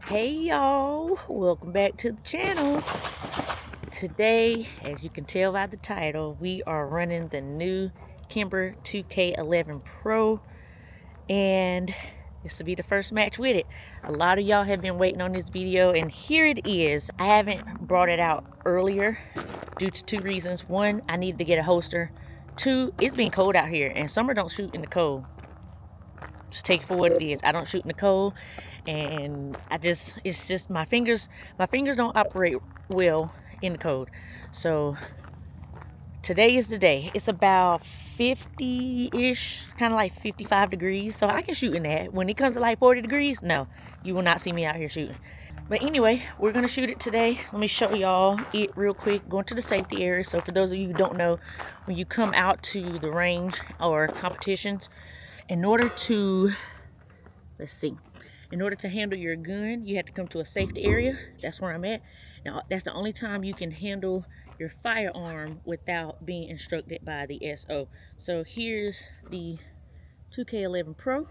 Hey y'all, welcome back to the channel. Today, as you can tell by the title, we are running the new Kimber 2K11 Pro, and this will be the first match with it. A lot of y'all have been waiting on this video, and here it is. I haven't brought it out earlier due to two reasons. One, I needed to get a holster. Two, it's been cold out here, and summer don't shoot in the cold. Just take it for what it is. I don't shoot in the cold, and it's just my fingers don't operate well in the cold. So today is the day. It's about 50-ish, kind of like 55 degrees, so I can shoot in that. When it comes to like 40 degrees, no, you will not see me out here shooting. But anyway, we're gonna shoot it today. Let me show y'all it real quick. Going to the safety area. So for those of you who don't know, when you come out to the range or competitions, in order to handle your gun, you have to come to a safety area. That's where I'm at. Now, that's the only time you can handle your firearm without being instructed by the SO. So here's the 2K11 Pro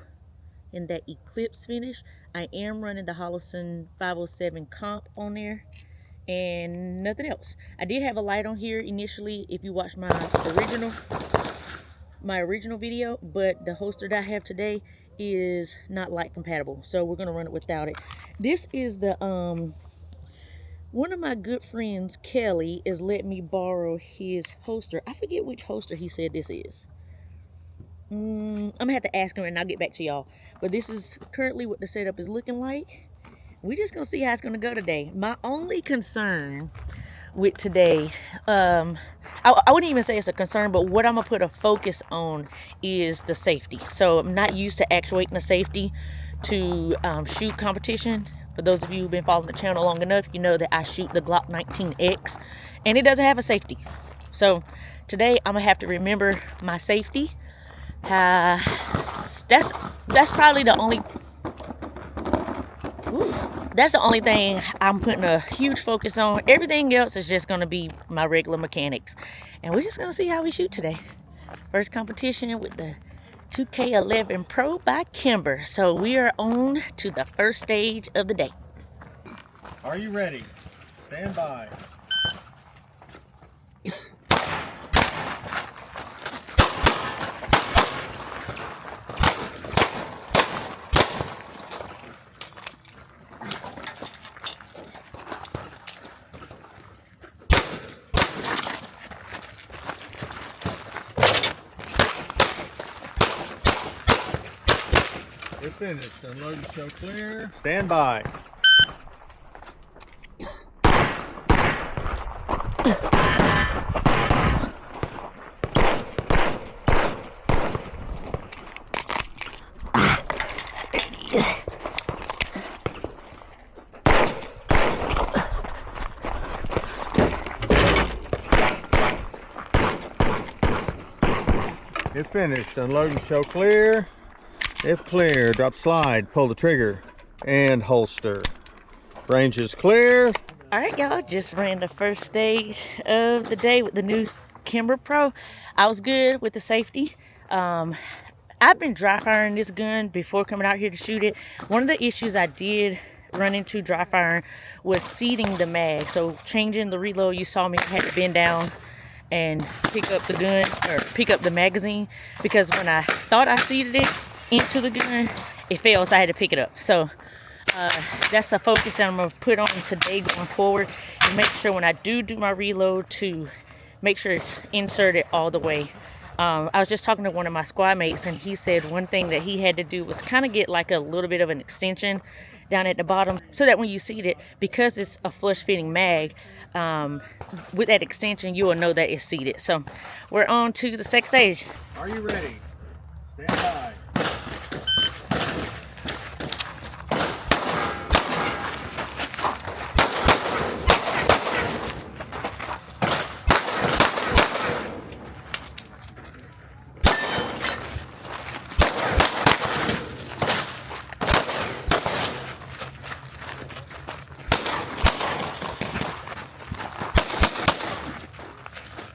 in that Eclipse finish. I am running the Holosun 507 comp on there and nothing else. I did have a light on here initially if you watch my original video, but the holster that I have today is not light compatible, so we're gonna run it without it. This is the one of my good friends, Kelly, is letting me borrow his holster. I forget which holster he said this is. I'm gonna have to ask him and I'll get back to y'all, but this is currently what the setup is looking like. We're just gonna see how it's gonna go today. My only concern with today, I wouldn't even say it's a concern, but what I'm gonna put a focus on is the safety. So I'm not used to actuating the safety to shoot competition. For those of you who've been following the channel long enough, you know that I shoot the Glock 19X and it doesn't have a safety. So today I'm gonna have to remember my safety. That's probably the only that's the only thing I'm putting a huge focus on. Everything else is just gonna be my regular mechanics, and we're just gonna see how we shoot today. First competition with the 2K11 Pro by Kimber. So we are on to the first stage of the day. Are you ready? Stand by. We're finished. Unload and show clear. Stand by. If finished, unload and show clear. If clear, drop slide, pull the trigger, and holster. Range is clear. All right, y'all, just ran the first stage of the day with the new Kimber Pro. I was good with the safety. I've been dry firing this gun before coming out here to shoot it. One of the issues I did run into dry firing was seating the mag. So changing the reload, you saw me had to bend down and pick up the gun, or pick up the magazine, because when I thought I seated it into the gun, it failed, so I had to pick it up. So that's a focus that I'm gonna put on today going forward, and make sure when I do my reload to make sure it's inserted all the way. I was just talking to one of my squad mates, and he said one thing that he had to do was kind of get like a little bit of an extension down at the bottom, so that when you seat it, because it's a flush fitting mag, with that extension you will know that it's seated. So we're on to the second stage. Are you ready? Stand by.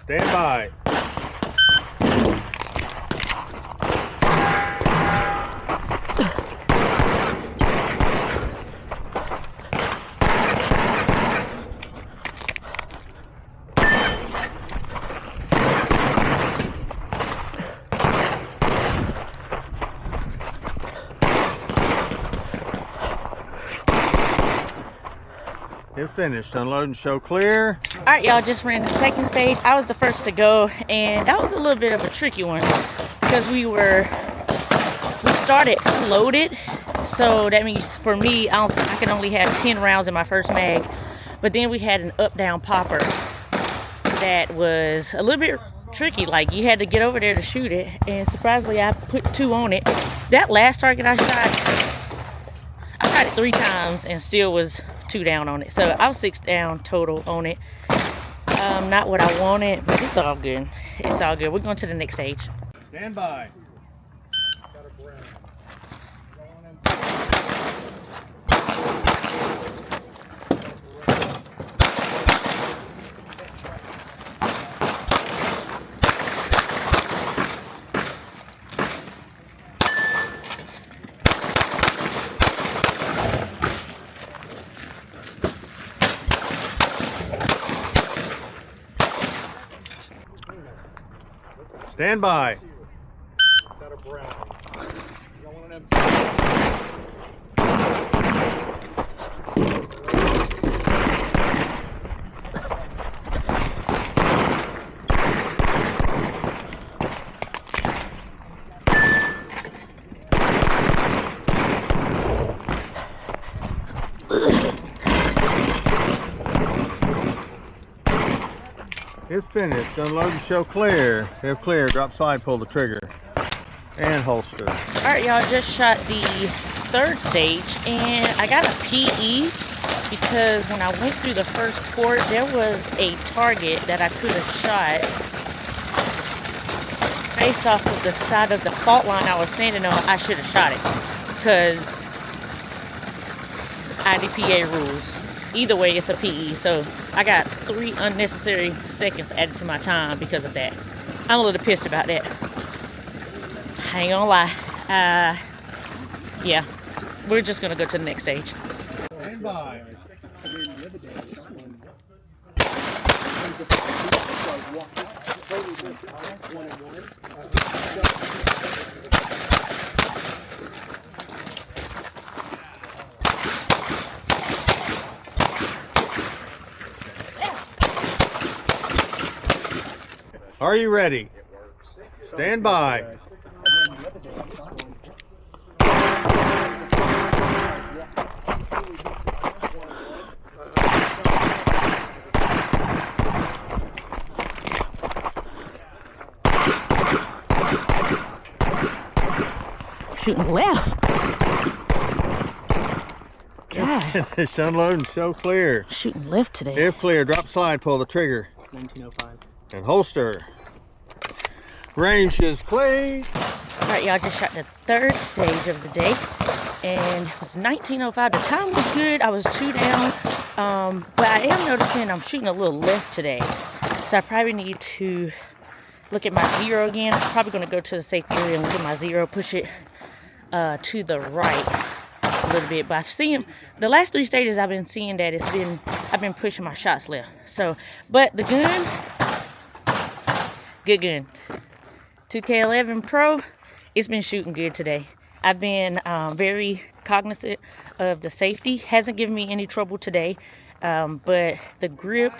Stand by. It finished. Unload and show clear. All right, y'all, just ran the second stage. I was the first to go, and that was a little bit of a tricky one because we started loaded. So that means for me, I can only have 10 rounds in my first mag. But then we had an up-down popper that was a little bit tricky. Like, you had to get over there to shoot it, and surprisingly I put 2 on it. That last target I shot it 3 times and still was 2 down on it. So I was 6 down total on it. Not what I wanted, but it's all good. It's all good. We're going to the next stage. Stand by. Stand by. Got a brown. Got one of them. If finished, unload and show clear. If clear, drop slide, pull the trigger, and holster. All right, y'all, just shot the 3rd stage, and I got a PE because when I went through the first port, there was a target that I could have shot based off of the side of the fault line I was standing on. I should have shot it because IDPA rules. Either way, it's a PE, so I got 3 unnecessary seconds added to my time because of that. I'm a little pissed about that. I ain't gonna lie. Yeah, we're just gonna go to the next stage. Stand by. Are you ready? Stand by. Shooting left. God. Finish, unload and show clear. Shooting left today. If clear, drop slide, pull the trigger. 1905. And holster. Range is clean. All right, y'all, just shot the 3rd stage of the day, and it was 19:05. The time was good. I was 2 down, but I am noticing I'm shooting a little left today, so I probably need to look at my zero again. I'm probably going to go to the safe area and look at my zero, push it to the right a little bit. But I've seen the last 3 stages. I've been seeing that I've been pushing my shots left. So, but the gun, good gun. 2K11 Pro, it's been shooting good today. I've been very cognizant of the safety. Hasn't given me any trouble today, but the grip,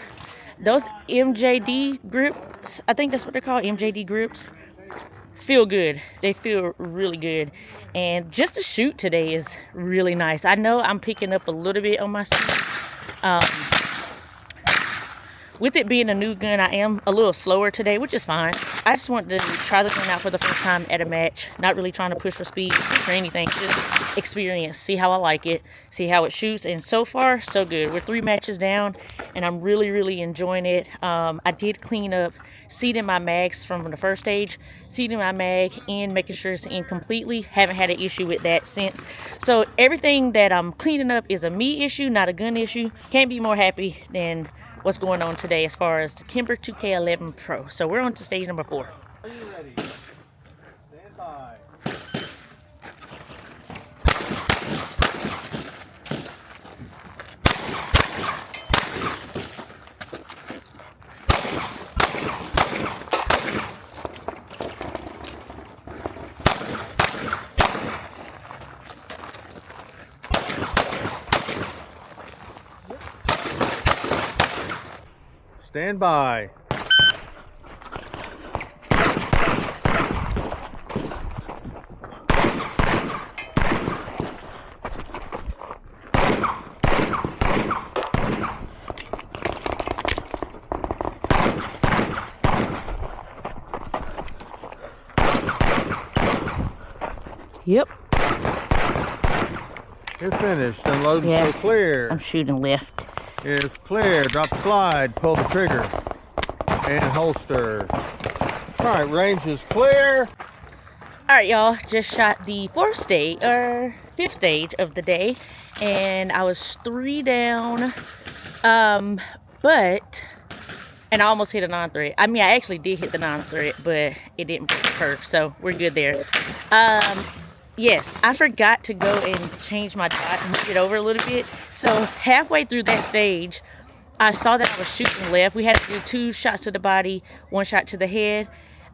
those MJD grips, I think that's what they're called, MJD grips, feel good. They feel really good. And just to shoot today is really nice. I know I'm picking up a little bit on my seat. With it being a new gun, I am a little slower today, which is fine. I just wanted to try the gun out for the first time at a match. Not really trying to push for speed or anything. Just experience, see how I like it, see how it shoots. And so far, so good. We're 3 matches down, and I'm really, really enjoying it. I did clean up seating my mags from the first stage, seating my mag and making sure it's in completely. Haven't had an issue with that since. So everything that I'm cleaning up is a me issue, not a gun issue. Can't be more happy than what's going on today as far as the Kimber 2K11 Pro. So we're on to stage number 4. Are you ready? Stand by. stand by. Yep. You're finished. Unload and Yeah. show clear. I'm shooting left. Is clear. Drop the slide. Pull the trigger. And holster. Alright, range is clear. Alright, y'all. Just shot the fifth stage of the day. And I was 3 down. And I almost hit a non-threat. I mean, I actually did hit the non-threat, but it didn't break the perf, so we're good there. Yes, I forgot to go and change my dot and move it over a little bit. So halfway through that stage, I saw that I was shooting left. We had to do 2 shots to the body, 1 shot to the head.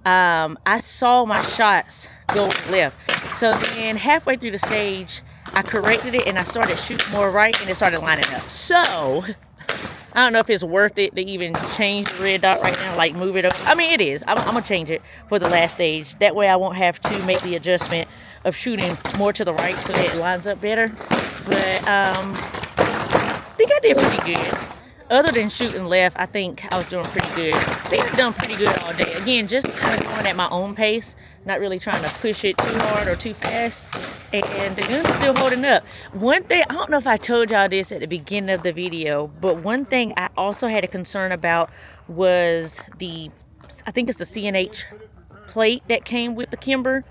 I saw my shots go left. So then halfway through the stage, I corrected it and I started shooting more right and it started lining up. So I don't know if it's worth it to even change the red dot right now, like move it up. I mean, it is. I'm going to change it for the last stage. That way I won't have to make the adjustment of shooting more to the right so that it lines up better. But I think I did pretty good. Other than shooting left, I think I was doing pretty good. I think I've done pretty good all day. Again, just kind of going at my own pace, not really trying to push it too hard or too fast. And the gun is still holding up. One thing, I don't know if I told y'all this at the beginning of the video, but one thing I also had a concern about was I think it's the CNH plate that came with the Kimber.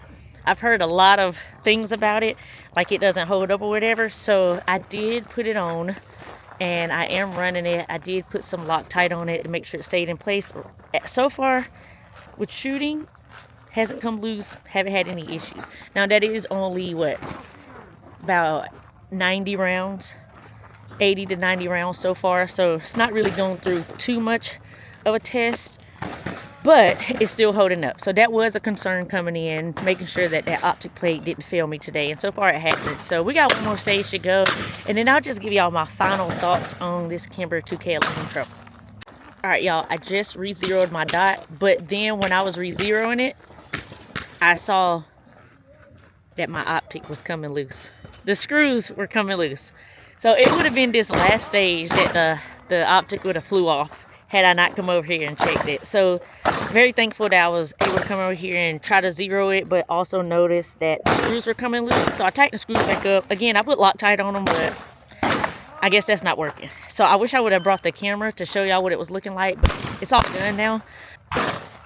I've heard a lot of things about it, like it doesn't hold up or whatever. So I did put it on and I am running it. I did put some Loctite on it to make sure it stayed in place. So far with shooting, hasn't come loose, haven't had any issues. Now that is only about 90 rounds, 80 to 90 rounds so far. So it's not really going through too much of a test, but it's still holding up. So that was a concern coming in, making sure that that optic plate didn't fail me today. And so far it hasn't. So we got one more stage to go. And then I'll just give y'all my final thoughts on this Kimber 2K11 Pro. All right, y'all, I just re-zeroed my dot. But then when I was re-zeroing it, I saw that my optic was coming loose. The screws were coming loose. So it would have been this last stage that the optic would have flew off had I not come over here and checked it. So very thankful that I was able to come over here and try to zero it, but also notice that the screws were coming loose. So I tightened the screws back up. Again, I put Loctite on them, but I guess that's not working. So I wish I would have brought the camera to show y'all what it was looking like, but it's all done now.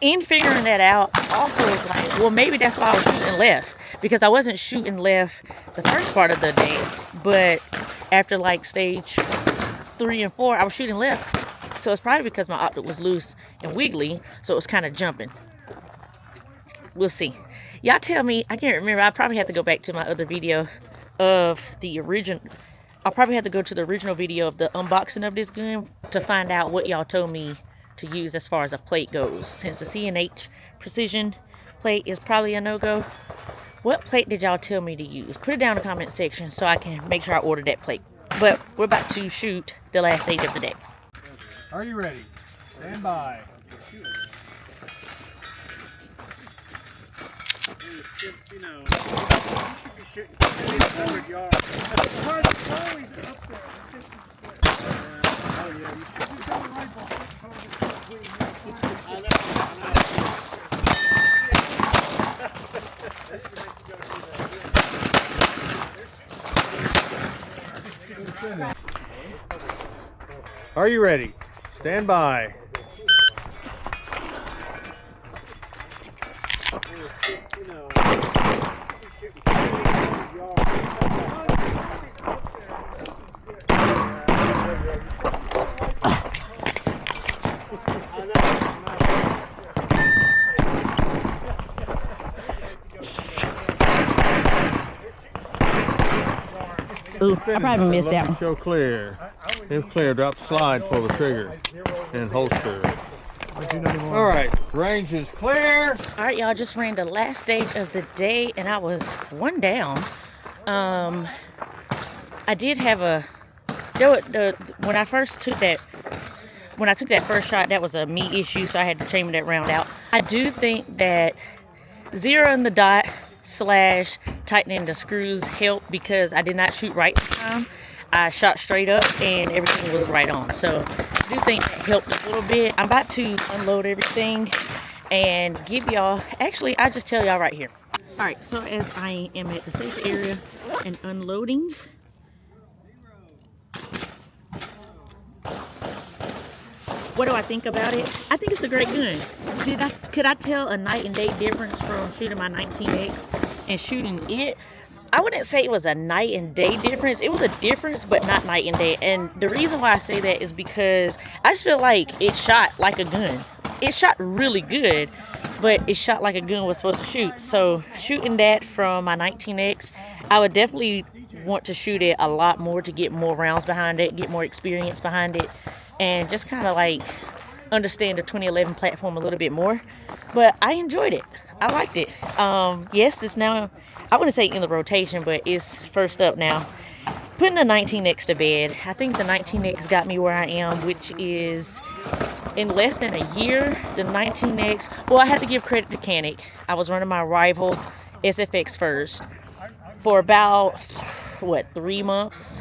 In figuring that out, also was like, well, maybe that's why I was shooting left, because I wasn't shooting left the first part of the day, but after like stage 3 and 4, I was shooting left. So it's probably because my optic was loose and wiggly, so it was kind of jumping. We'll see. Y'all tell me. I can't remember. I probably have to go back to my other video of the original. I'll probably have to go to the original video of the unboxing of this gun to find out what y'all told me to use as far as a plate goes. Since the CNH precision plate is probably a no-go, what plate did y'all tell me to use? Put it down in the comment section so I can make sure I order that plate. But we're about to shoot the last stage of the day. Are you ready? Stand by. You know, you should be shooting 100 yards. The target's always up there. It's just oh yeah, you should have a rifle. Are you ready? Stand by. Ooh, I probably missed that one. Show clear. If clear, drop the slide, pull the trigger, and holster. All right, range is clear. All right, y'all, just ran the last stage of the day, and I was 1 down. I did have when I first took that when I took that first shot, that was a me issue, so I had to chamber that round out. I do think that zeroing the dot / tightening the screws helped because I did not shoot right this time. I shot straight up and everything was right on. So I do think that helped a little bit. I'm about to unload everything and give y'all, actually I'll just tell y'all right here. All right, so as I am at the safe area and unloading, what do I think about it? I think it's a great gun. Could I tell a night and day difference from shooting my 19X and shooting it? I wouldn't say it was a night and day difference. It was a difference, but not night and day. And the reason why I say that is because I just feel like it shot like a gun. It shot really good, but it shot like a gun was supposed to shoot. So shooting that from my 19X, I would definitely want to shoot it a lot more to get more rounds behind it, get more experience behind it, and just kind of like understand the 2011 platform a little bit more. But I enjoyed it. I liked it. Yes, it's now, I wouldn't say in the rotation, but it's first up now. Putting the 19X to bed. I think the 19X got me where I am, which is in less than a year. The 19X, well, I have to give credit to Canic. I was running my rival SFX first for about, what, 3 months.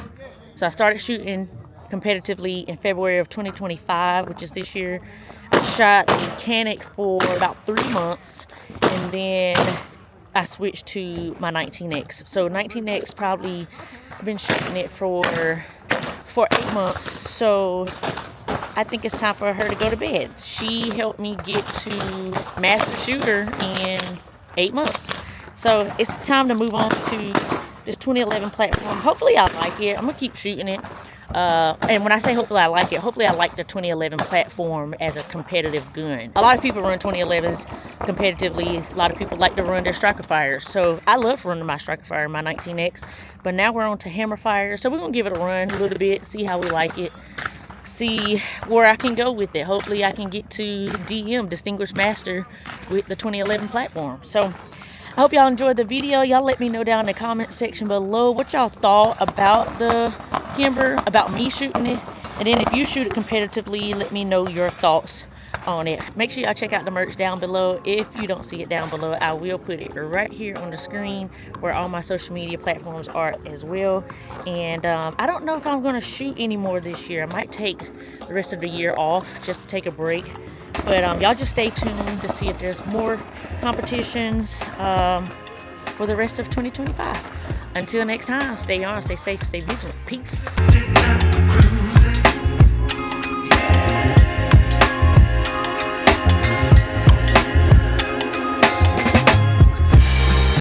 So I started shooting competitively in February of 2025, which is this year. I shot the Canic for about 3 months, and then I switched to my 19X. So 19X, probably been shooting it for 8 months. So I think it's time for her to go to bed. She helped me get to master shooter in 8 months. So it's time to move on to this 2011 platform. Hopefully I like it. I'm gonna keep shooting it. And when I say hopefully I like it, hopefully I like the 2011 platform as a competitive gun. A lot of people run 2011s competitively. A lot of people like to run their striker fires. So I love running my striker fire in my 19X. But now we're on to hammer fire. So we're gonna give it a run a little bit, see how we like it, see where I can go with it. Hopefully I can get to DM, Distinguished Master, with the 2011 platform. So I hope y'all enjoyed the video. Y'all let me know down in the comment section below what y'all thought about the Kimber, about me shooting it. And then if you shoot it competitively, let me know your thoughts on it. Make sure y'all check out the merch down below. If you don't see it down below, I will put it right here on the screen where all my social media platforms are as well. And I don't know if I'm going to shoot anymore this year. I might take the rest of the year off just to take a break. But y'all just stay tuned to see if there's more competitions for the rest of 2025. Until next time, stay on, stay safe, stay vigilant. Peace.